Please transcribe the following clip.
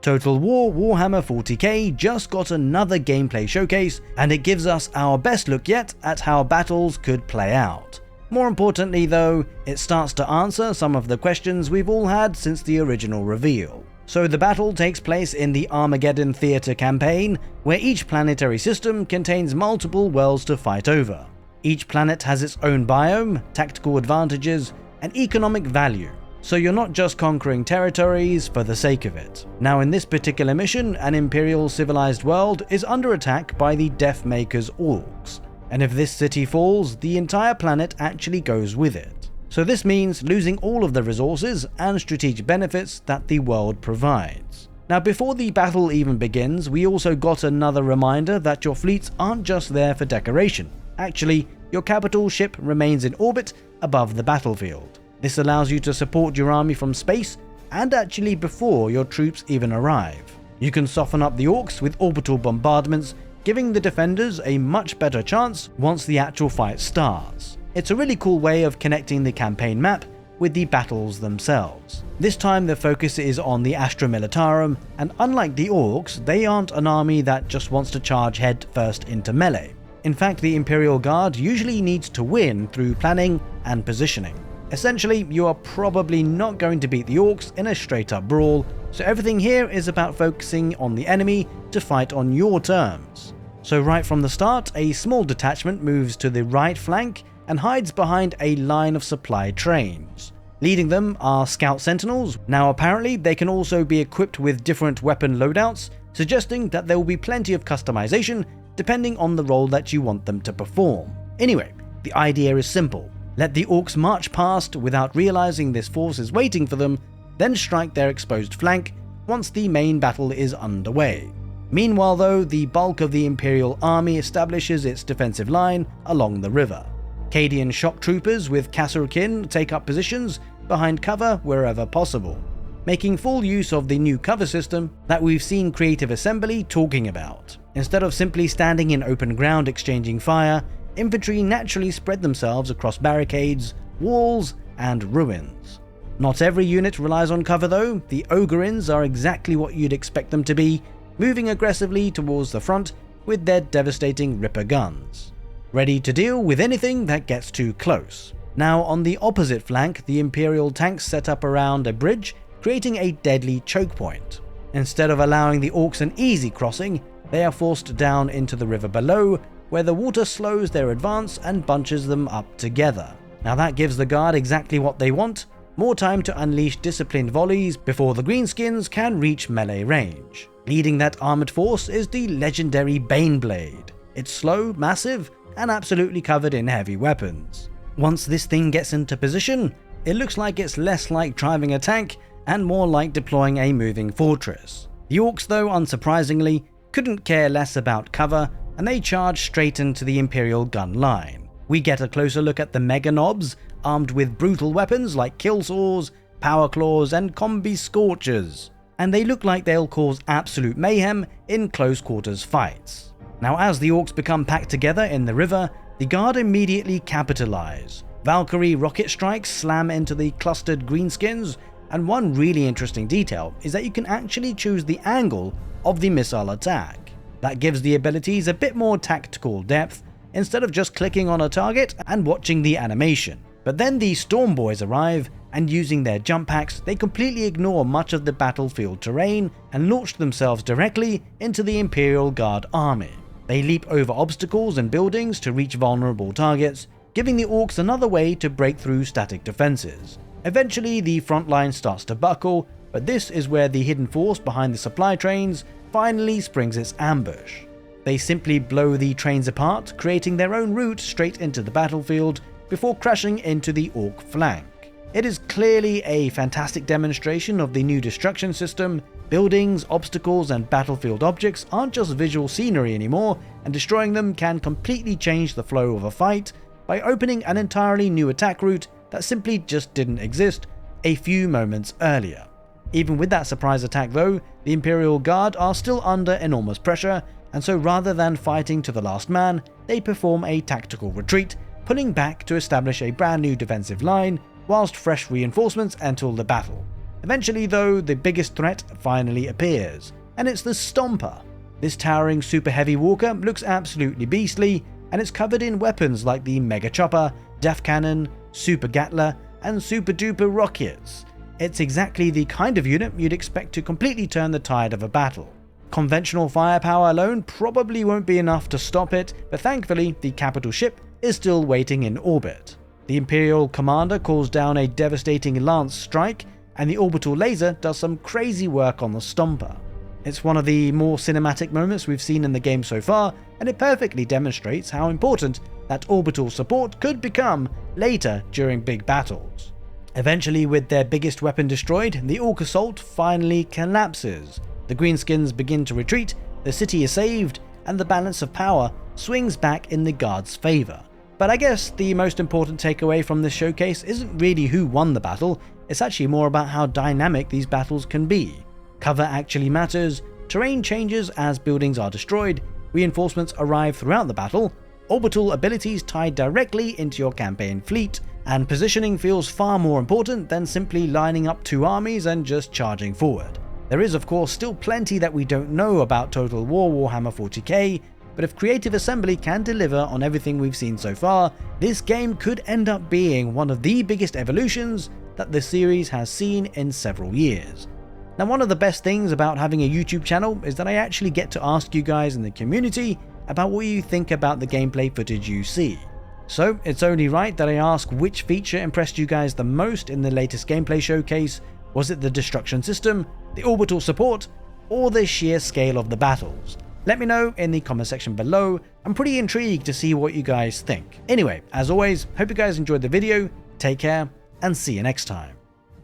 Total War Warhammer 40K just got another gameplay showcase, and it gives us our best look yet at how battles could play out. More importantly though, it starts to answer some of the questions we've all had since the original reveal. So the battle takes place in the Armageddon theater campaign, where each planetary system contains multiple worlds to fight over. Each planet has its own biome, tactical advantages, and economic value, so you're not just conquering territories for the sake of it. Now in this particular mission, an Imperial civilized world is under attack by the Deathmaker's Orks, and if this city falls, the entire planet actually goes with it. So this means losing all of the resources and strategic benefits that the world provides. Now before the battle even begins, we also got another reminder that your fleets aren't just there for decoration. Actually, your capital ship remains in orbit above the battlefield. This allows you to support your army from space and actually before your troops even arrive. You can soften up the Orks with orbital bombardments, giving the defenders a much better chance once the actual fight starts. It's a really cool way of connecting the campaign map with the battles themselves. This time the focus is on the Astra Militarum, and unlike the Orks, they aren't an army that just wants to charge head first into melee. In fact, the Imperial Guard usually needs to win through planning and positioning. Essentially, you are probably not going to beat the Orks in a straight up brawl, so everything here is about focusing on the enemy to fight on your terms. So right from the start, a small detachment moves to the right flank and hides behind a line of supply trains. Leading them are Scout Sentinels. Now apparently they can also be equipped with different weapon loadouts, suggesting that there will be plenty of customization depending on the role that you want them to perform. Anyway, the idea is simple. Let the Orks march past without realizing this force is waiting for them, then strike their exposed flank once the main battle is underway. Meanwhile though, the bulk of the Imperial army establishes its defensive line along the river. Cadian shock troopers with Kasserkin take up positions behind cover wherever possible, making full use of the new cover system that we've seen Creative Assembly talking about. Instead of simply standing in open ground exchanging fire, infantry naturally spread themselves across barricades, walls, and ruins. Not every unit relies on cover though. The Ogrins are exactly what you'd expect them to be, moving aggressively towards the front with their devastating Ripper guns, ready to deal with anything that gets too close. Now on the opposite flank, the Imperial tanks set up around a bridge, creating a deadly choke point. Instead of allowing the Orks an easy crossing, they are forced down into the river below, where the water slows their advance and bunches them up together. Now that gives the Guard exactly what they want, more time to unleash disciplined volleys before the Greenskins can reach melee range. Leading that armoured force is the legendary Baneblade. It's slow, massive, and absolutely covered in heavy weapons. Once this thing gets into position, it looks like it's less like driving a tank and more like deploying a moving fortress. The Orks though, unsurprisingly, couldn't care less about cover, and they charge straight into the Imperial gun line. We get a closer look at the Mega Knobs, armed with brutal weapons like kill saws, power claws, and combi scorchers, and they look like they'll cause absolute mayhem in close quarters fights. Now as the Orks become packed together in the river, the Guard immediately capitalize. Valkyrie rocket strikes slam into the clustered greenskins, and one really interesting detail is that you can actually choose the angle of the missile attack. That gives the abilities a bit more tactical depth, instead of just clicking on a target and watching the animation. But then the Storm Boys arrive, and using their jump packs, they completely ignore much of the battlefield terrain and launch themselves directly into the Imperial Guard army. They leap over obstacles and buildings to reach vulnerable targets, giving the Orks another way to break through static defenses. Eventually the front line starts to buckle, but this is where the hidden force behind the supply trains finally springs its ambush. They simply blow the trains apart, creating their own route straight into the battlefield before crashing into the Ork flank. It is clearly a fantastic demonstration of the new destruction system. Buildings, obstacles, and battlefield objects aren't just visual scenery anymore, and destroying them can completely change the flow of a fight by opening an entirely new attack route that simply just didn't exist a few moments earlier. Even with that surprise attack though, the Imperial Guard are still under enormous pressure, and so rather than fighting to the last man, they perform a tactical retreat, pulling back to establish a brand new defensive line whilst fresh reinforcements enter the battle. Eventually though, the biggest threat finally appears, and it's the Stompa. This towering super heavy walker looks absolutely beastly, and it's covered in weapons like the Mega Chopper, Def Cannon, Super Gatler, and Super Duper Rockets. It's exactly the kind of unit you'd expect to completely turn the tide of a battle. Conventional firepower alone probably won't be enough to stop it, but thankfully the capital ship is still waiting in orbit. The Imperial commander calls down a devastating lance strike, and the orbital laser does some crazy work on the Stompa. It's one of the more cinematic moments we've seen in the game so far, and it perfectly demonstrates how important that orbital support could become later during big battles. Eventually, with their biggest weapon destroyed, the Ork assault finally collapses. The greenskins begin to retreat, the city is saved, and the balance of power swings back in the Guards' favour. But I guess the most important takeaway from this showcase isn't really who won the battle, it's actually more about how dynamic these battles can be. Cover actually matters, terrain changes as buildings are destroyed, reinforcements arrive throughout the battle, orbital abilities tie directly into your campaign fleet, and positioning feels far more important than simply lining up two armies and just charging forward. There is of course still plenty that we don't know about Total War Warhammer 40K, but if Creative Assembly can deliver on everything we've seen so far, this game could end up being one of the biggest evolutions that the series has seen in several years. Now, one of the best things about having a YouTube channel is that I actually get to ask you guys in the community about what you think about the gameplay footage you see. So it's only right that I ask which feature impressed you guys the most in the latest gameplay showcase. Was it the destruction system, the orbital support, or the sheer scale of the battles? Let me know in the comment section below. I'm pretty intrigued to see what you guys think. Anyway, as always, hope you guys enjoyed the video, take care, and see you next time.